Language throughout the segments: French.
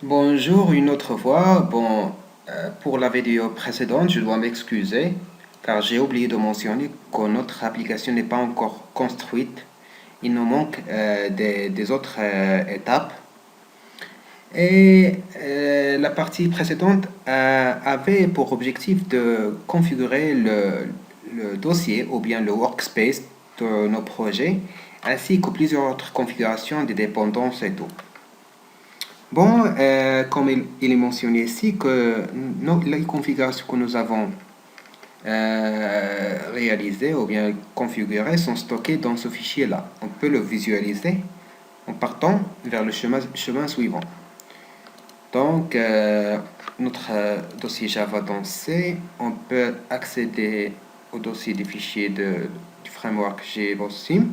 Bonjour une autre fois. Pour la vidéo précédente, je dois m'excuser car j'ai oublié de mentionner que notre application n'est pas encore construite. Il nous manque des autres étapes. La partie précédente avait pour objectif de configurer le dossier ou bien le workspace de nos projets, ainsi que plusieurs autres configurations des dépendances et tout. Comme il est mentionné ici, que les configurations que nous avons réalisées ou bien configurées sont stockées dans ce fichier-là. On peut le visualiser en partant vers le chemin suivant. Donc, notre dossier Java dans C, on peut accéder au dossier des fichiers du framework JBossSim.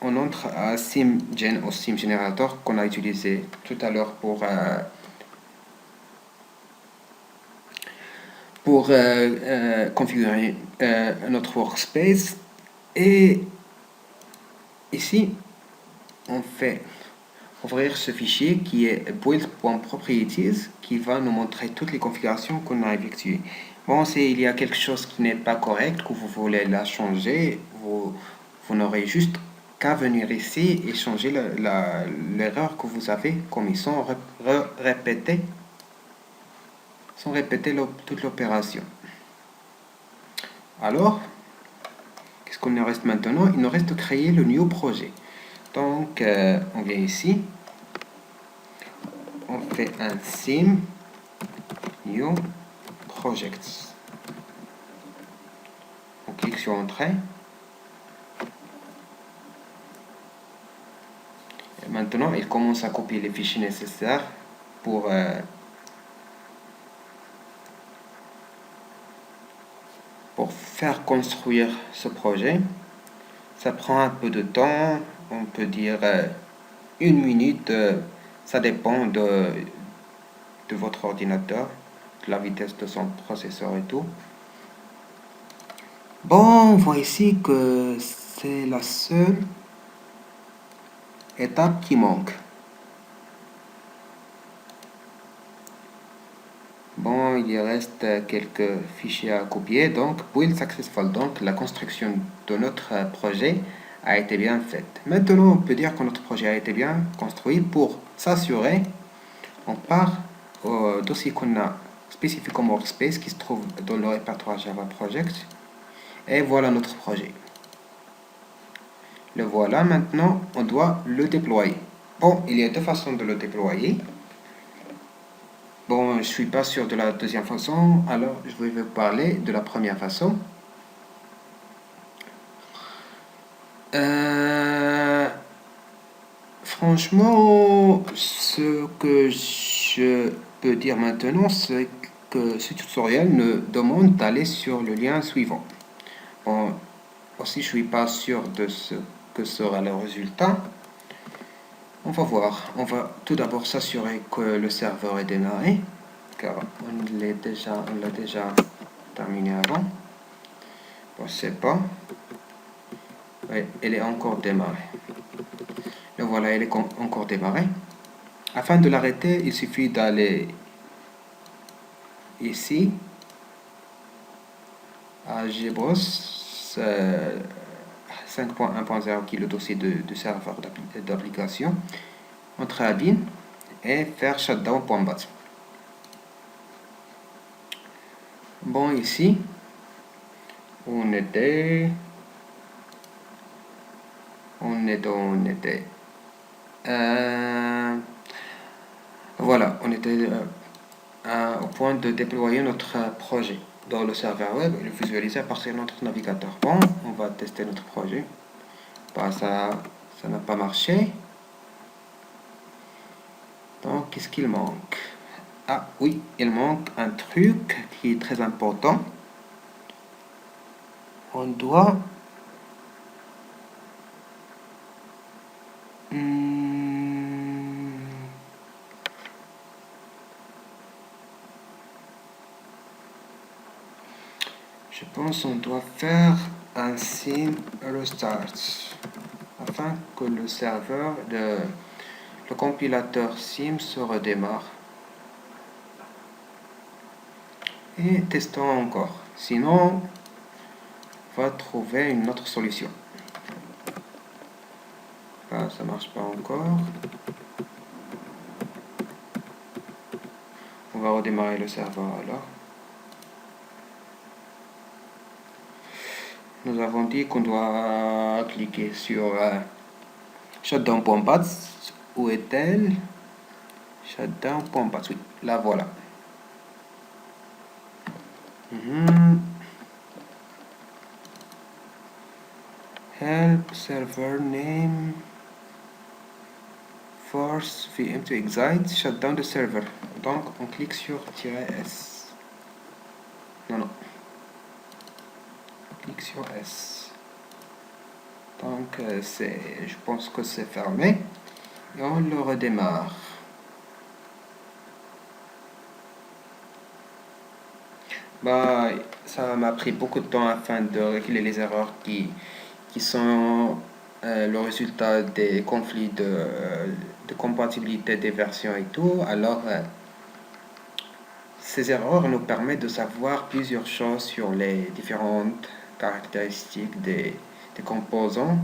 On entre à SimGen ou SimGenerator qu'on a utilisé tout à l'heure pour configurer notre workspace. Et ici, on fait ouvrir ce fichier qui est build.properties qui va nous montrer toutes les configurations qu'on a effectuées. Il y a quelque chose qui n'est pas correct, que vous voulez la changer, vous n'aurez juste qu'à venir ici et changer l'erreur que vous avez commise sans répéter toute l'opération. Alors, qu'est-ce qu'on nous reste maintenant? Il nous reste de créer le nouveau projet. Donc, on vient ici, on fait un sim new projects. On clique sur entrée. Et maintenant, il commence à copier les fichiers nécessaires pour faire construire ce projet. Ça prend un peu de temps, on peut dire 1 minute, ça dépend de votre ordinateur, de la vitesse de son processeur et tout. On voit ici que c'est la seule étape qui manque. Il reste quelques fichiers à copier. Donc, build successful. Donc, la construction de notre projet a été bien faite. Maintenant, on peut dire que notre projet a été bien construit. Pour s'assurer, on part au dossier qu'on a spécifié comme workspace qui se trouve dans le répertoire Java Project. Et voilà notre projet. Le voilà. Maintenant, on doit le déployer. Il y a deux façons de le déployer. Je ne suis pas sûr de la deuxième façon, alors je vais vous parler de la première façon. Franchement, ce que je peux dire maintenant, c'est que ce tutoriel me demande d'aller sur le lien suivant. Aussi, je ne suis pas sûr de ce que sera le résultat. On va voir. On va tout d'abord s'assurer que le serveur est démarré, car on l'a déjà terminé avant. Je ne sais pas. Oui, elle est encore démarrée. Et voilà, elle est encore démarrée. Afin de l'arrêter, il suffit d'aller ici à JBoss 5.1.0 qui est le dossier de serveur d'application. Entrer à bin et faire shutdown.bat. Ici, on était. Voilà, on était au point de déployer notre projet dans le serveur web et le visualiser à partir de notre navigateur. On va tester notre projet. Ça n'a pas marché. Donc, qu'est-ce qu'il manque? Ah oui, il manque un truc qui est très important. On doit je pense qu'on doit faire un sim restart afin que le serveur, Le compilateur sim se redémarre. Et testons encore. Sinon, on va trouver une autre solution. Ah, ça marche pas encore. On va redémarrer le serveur alors. Nous avons dit qu'on doit cliquer sur shutdown.bats. Où est-elle? Shutdown.bats, oui, la voilà. Help server name. Force VM to exit, shut down the server. Donc on clique sur "-s". Non. On clique sur S. Donc je pense que c'est fermé. Et on le redémarre. Ça m'a pris beaucoup de temps afin de régler les erreurs qui sont le résultat des conflits de compatibilité des versions et tout. Alors, ces erreurs nous permettent de savoir plusieurs choses sur les différentes caractéristiques des composants.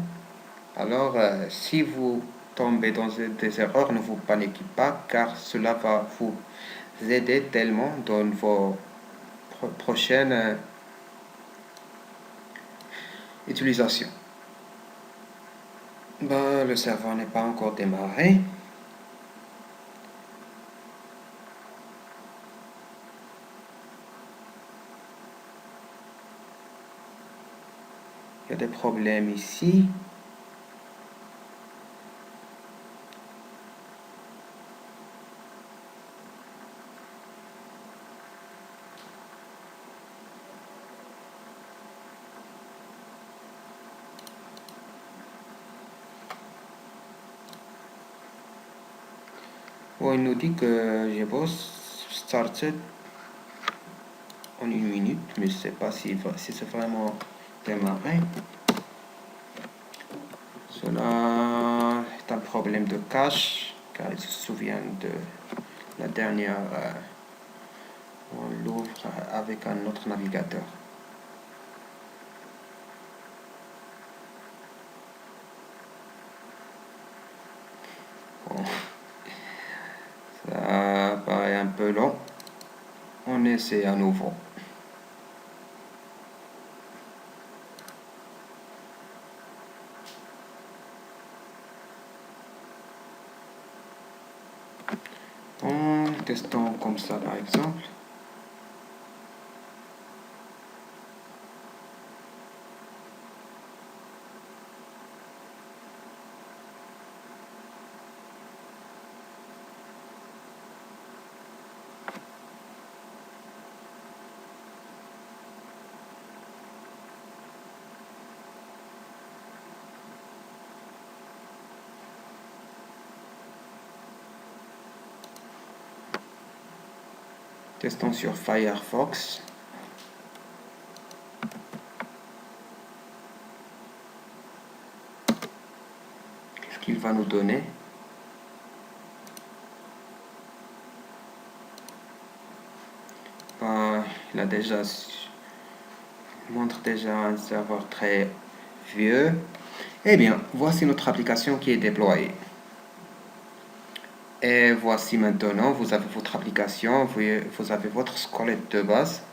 Alors, si vous tombez dans des erreurs, ne vous paniquez pas, car cela va vous aider tellement dans vos prochaines utilisations. Le serveur n'est pas encore démarré. Il y a des problèmes ici. Bon, il nous dit que GBoss started en 1 minute, mais je ne sais pas si c'est vraiment démarré. Cela est un problème de cache, car il se souvient de la dernière. On l'ouvre avec un autre navigateur. Bon. Ça paraît un peu long. On essaie à nouveau. Testons comme ça par exemple. Testons sur Firefox. Qu'est-ce qu'il va nous donner? Il a déjà montre déjà un serveur très vieux. Eh bien, voici notre application qui est déployée. Et voici maintenant, vous avez votre application, vous avez votre squelette de base.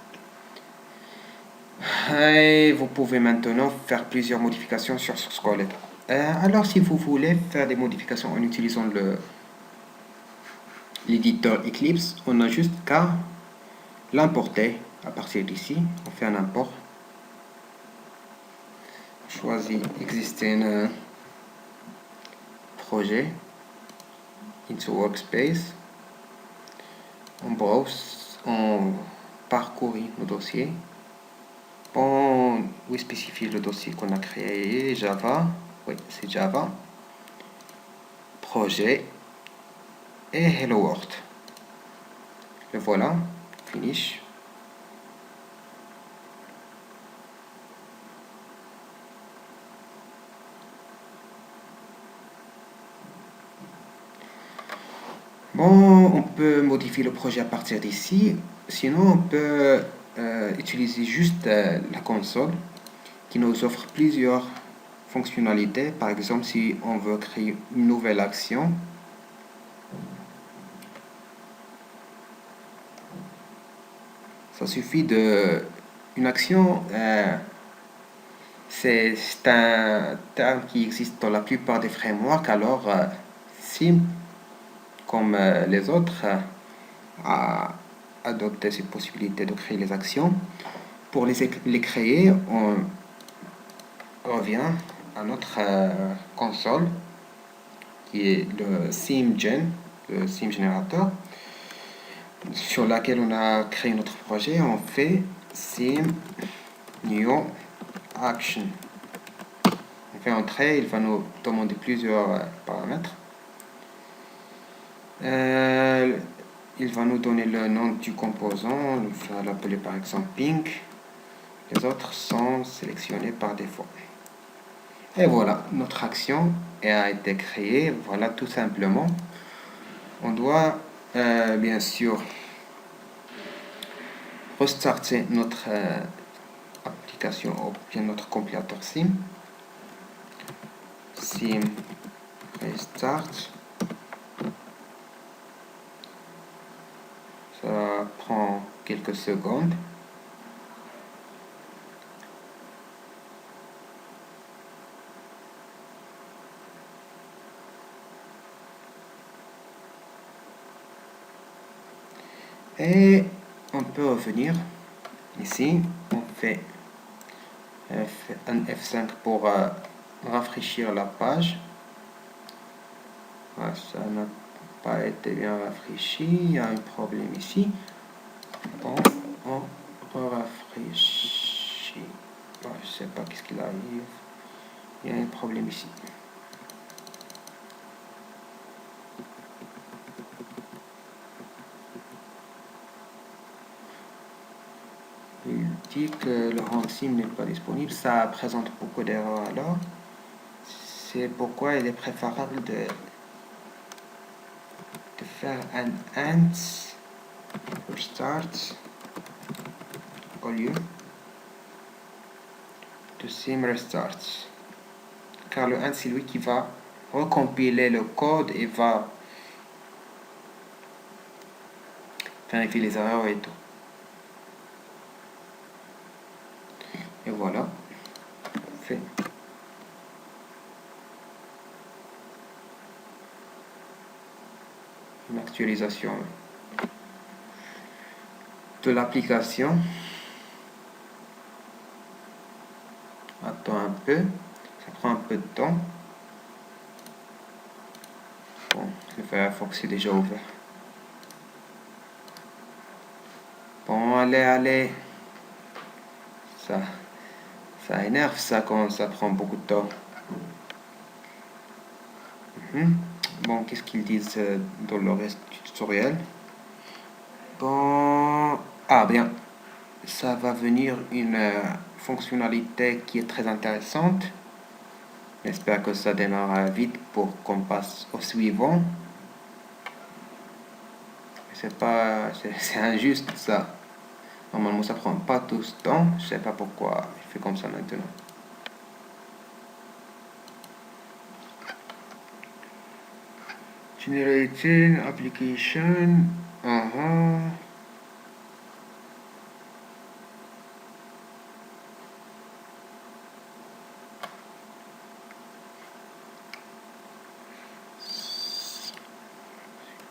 Et vous pouvez maintenant faire plusieurs modifications sur ce squelette. Alors, si vous voulez faire des modifications en utilisant l'éditeur Eclipse, on a juste qu'à l'importer à partir d'ici. On fait un import. Choisis existing projet into workspace. On browse, on parcourit nos dossiers. On spécifie le dossier qu'on a créé, Java. Oui, c'est Java. Projet et Hello World. Le voilà, finish. Bon, on peut modifier le projet à partir d'ici. Sinon, on peut utiliser juste la console qui nous offre plusieurs fonctionnalités. Par exemple, si on veut créer une nouvelle action, ça suffit de... Une action, c'est un terme qui existe dans la plupart des frameworks. Alors, Sim, comme les autres, a adopté cette possibilité de créer les actions. Pour les créer, on revient à notre console qui est le SimGen, le Sim Generator, sur laquelle on a créé notre projet. On fait Sim New Action. On fait entrer, il va nous demander plusieurs paramètres. Il va nous donner le nom du composant, on va l'appeler par exemple Pink. Les autres sont sélectionnés par défaut. Et voilà, notre action a été créée. Voilà, tout simplement. On doit bien sûr restarter notre application ou bien notre compilateur Sim. Sim restart. Ça prend quelques secondes. Et on peut revenir ici. On fait un F5 pour rafraîchir la page. Ah, ça n'a pas été bien rafraîchi. Il y a un problème ici. Bon, on rafraîchit. Bon, je ne sais pas qu'est-ce qu'il arrive. Il y a un problème ici. Il dit que le rang sim n'est pas disponible. Ça présente beaucoup d'erreurs alors. C'est pourquoi il est préférable de faire un ant restart au lieu de sim restart. Car le ant, c'est lui qui va recompiler le code et va vérifier les erreurs et tout. Et voilà, fait. Une actualisation de l'application. Attends un peu, ça prend un peu de temps. Bon, le Firefox est déjà ouvert. Bon, allez. Ça énerve ça quand ça prend beaucoup de temps. Bon, qu'est-ce qu'ils disent dans le reste du tutoriel? Bon, bien, ça va venir une fonctionnalité qui est très intéressante. J'espère que ça démarre vite pour qu'on passe au suivant. C'est injuste ça. Normalement, ça prend pas tout ce temps. Je sais pas pourquoi il fait comme ça maintenant. Generating application.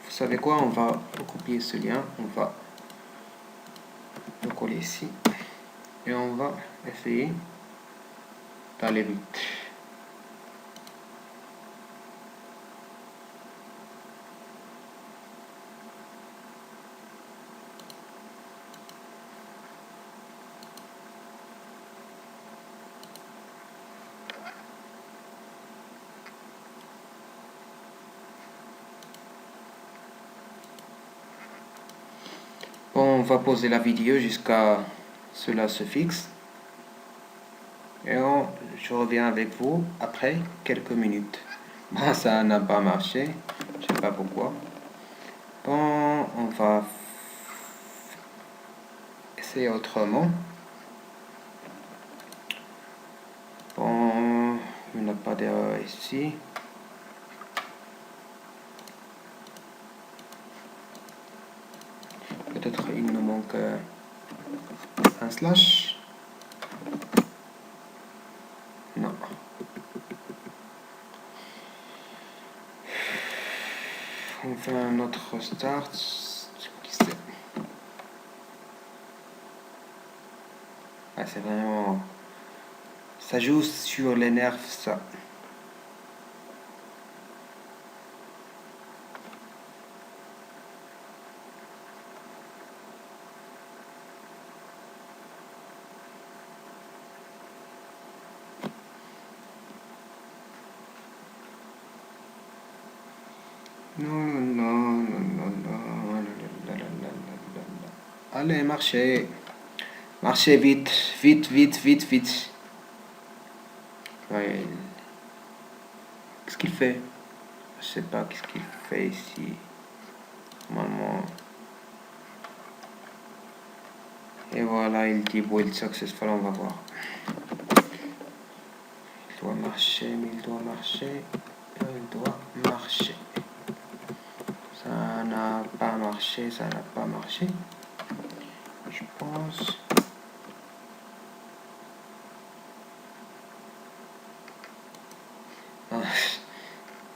Vous savez quoi? On va recopier ce lien. On va le coller ici. Et on va essayer d'aller vite. Bon, on va poser la vidéo jusqu'à cela se fixe. Et je reviens avec vous après quelques minutes. Bon, ça n'a pas marché. Je sais pas pourquoi. Bon, on va essayer autrement. Bon, il n'y a pas d'erreur ici. Peut-être il nous manque un slash. Non. On fait un autre start. Ah, c'est vraiment... Ça joue sur les nerfs, ça. Non, non, non, non, non, non. Allez, marchez. Marchez vite, vite, vite, vite, vite. Ouais. Qu'est-ce qu'il fait? Je sais pas qu'est-ce qu'il fait ici. Normalement. Et voilà, il dit build successful, on va voir. Il doit marcher, mais il doit marcher. Il doit marcher. Ça n'a pas marché, ça n'a pas marché. Je pense. Ah,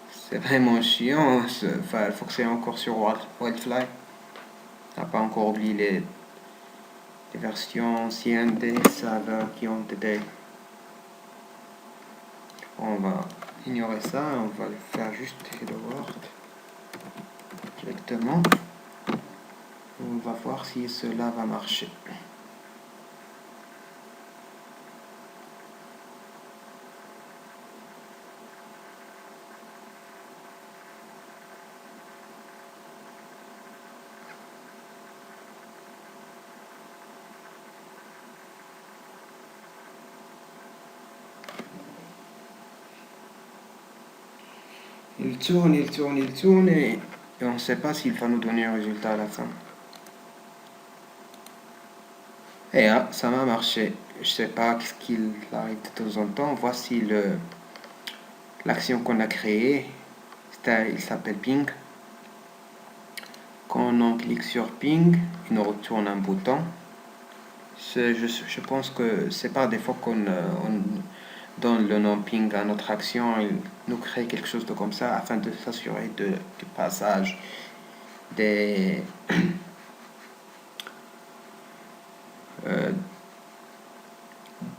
c'est vraiment chiant. Il faut que c'est encore sur Wildfly. On n'a pas encore oublié les versions anciennes des serveurs qui ont été. On va ignorer ça, on va le faire juste hello world directement. On va voir si cela va marcher. Il tourne, il tourne, il tourne et on ne sait pas s'il va nous donner un résultat à la fin. Et ah, ça m'a marché. Je sais pas ce qu'il arrive de temps en temps. Voici l'action qu'on a créée. Il s'appelle ping. Quand on clique sur ping, il nous retourne un bouton. Je pense que c'est par défaut qu'on donne le nom ping à notre action. Il nous crée quelque chose de comme ça afin de s'assurer du passage des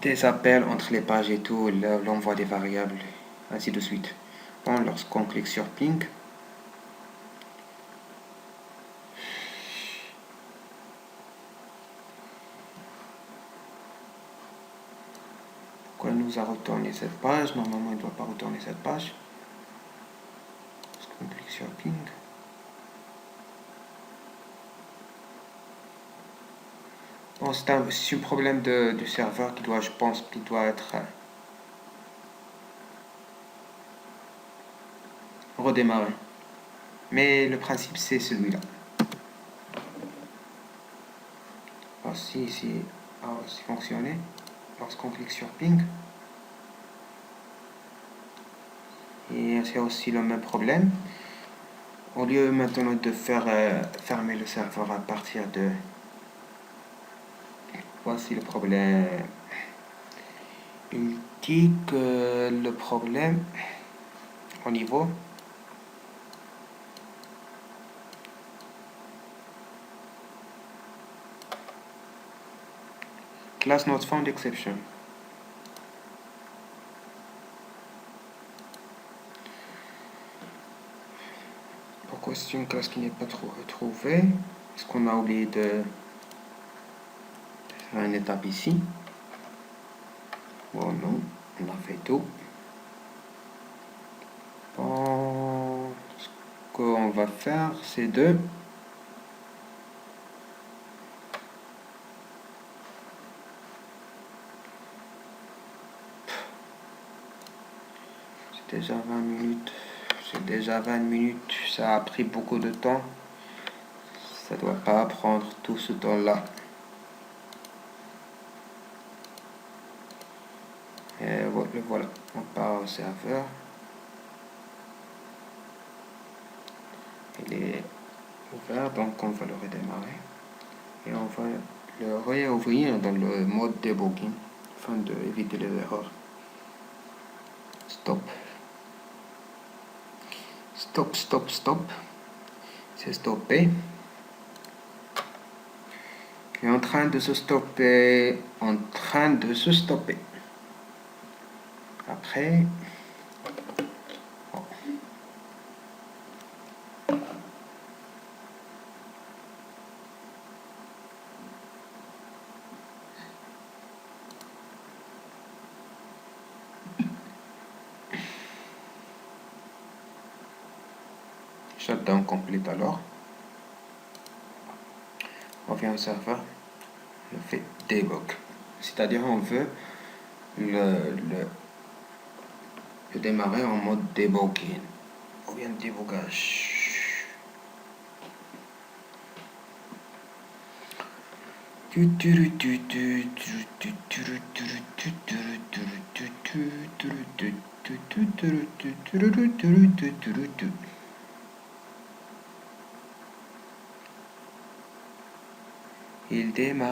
des appels entre les pages et tout, l'envoi des variables, ainsi de suite. Bon, lorsqu'on clique sur ping, pourquoi il nous a retourné cette page? Normalement, il ne doit pas retourner cette page. Lorsqu'on clique sur ping. Bon, c'est un problème du serveur qui doit, je pense, qui doit être redémarré. Mais le principe, c'est celui-là. Voici ici, a aussi fonctionné. Lorsqu'on clique sur ping. Et c'est aussi le même problème. Au lieu maintenant de faire fermer le serveur à partir de... Voici le problème. Il dit que le problème au niveau class not found exception. Pourquoi c'est une classe qui n'est pas trouvée? Est-ce qu'on a oublié de faire une étape ici? Bon, non, on a fait tout. Bon, ce qu'on va faire, c'est de c'est déjà 20 minutes. C'est déjà 20 minutes. Ça a pris beaucoup de temps. Ça ne doit pas prendre tout ce temps-là. Et voilà, on part au serveur. Il est ouvert, donc on va le redémarrer. Et on va le réouvrir dans le mode debugging afin d'éviter les erreurs. Stop. Stop, stop, stop. C'est stoppé. Il est en train de se stopper. Après, shutdown complete alors. On revient au serveur, on fait debug. C'est-à-dire on veut le démarrer en mode debugging. Ou bien débogage. Il démarre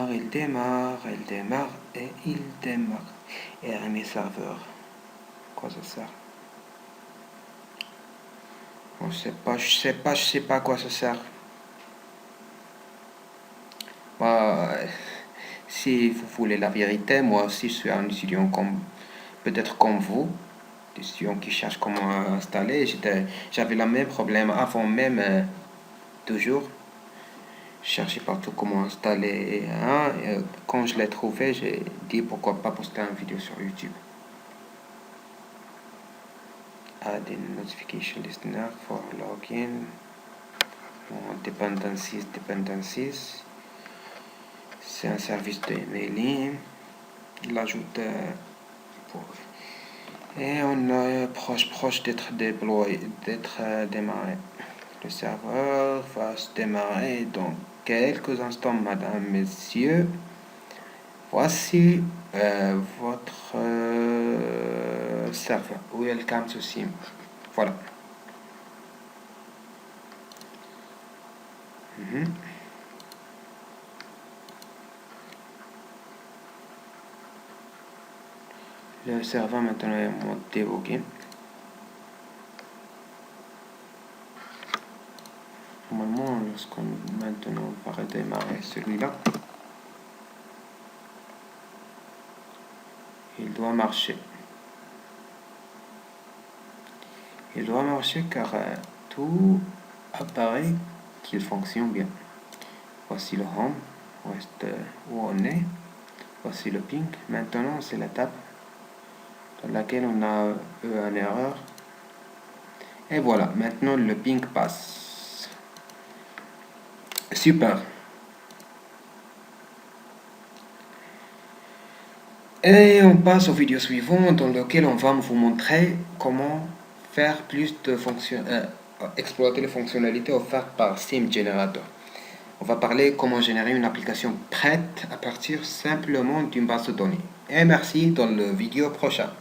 et il démarre. RMA serveur. Quoi ça sert? On sait pas, je sais pas à quoi ça sert. Si vous voulez la vérité, moi aussi je suis un étudiant peut-être comme vous, des étudiants qui cherchent comment installer. J'avais le même problème avant même, toujours. Je cherchais partout comment installer un. Et quand je l'ai trouvé, j'ai dit pourquoi pas poster une vidéo sur YouTube. Add a notification listener for login. Dependencies. C'est un service de mailing. Il ajoute et on est proche d'être déployé, d'être démarré. Le serveur va se démarrer dans quelques instants, madame, messieurs. Voici votre serveur. Welcome to Sim. Voilà. Le serveur maintenant est en mode debugging. Normalement, lorsqu'on maintenant va redémarrer celui-là, il doit marcher. Il doit marcher car tout apparaît qu'il fonctionne bien. Voici le home, où on est. Voici le ping. Maintenant, c'est l'étape dans laquelle on a eu une erreur. Et voilà, maintenant le ping passe. Super. Et on passe aux vidéos suivantes dans lesquelles on va vous montrer comment faire plus de exploiter les fonctionnalités offertes par Sim Generator. On va parler comment générer une application prête à partir simplement d'une base de données. Et merci dans le vidéo prochain.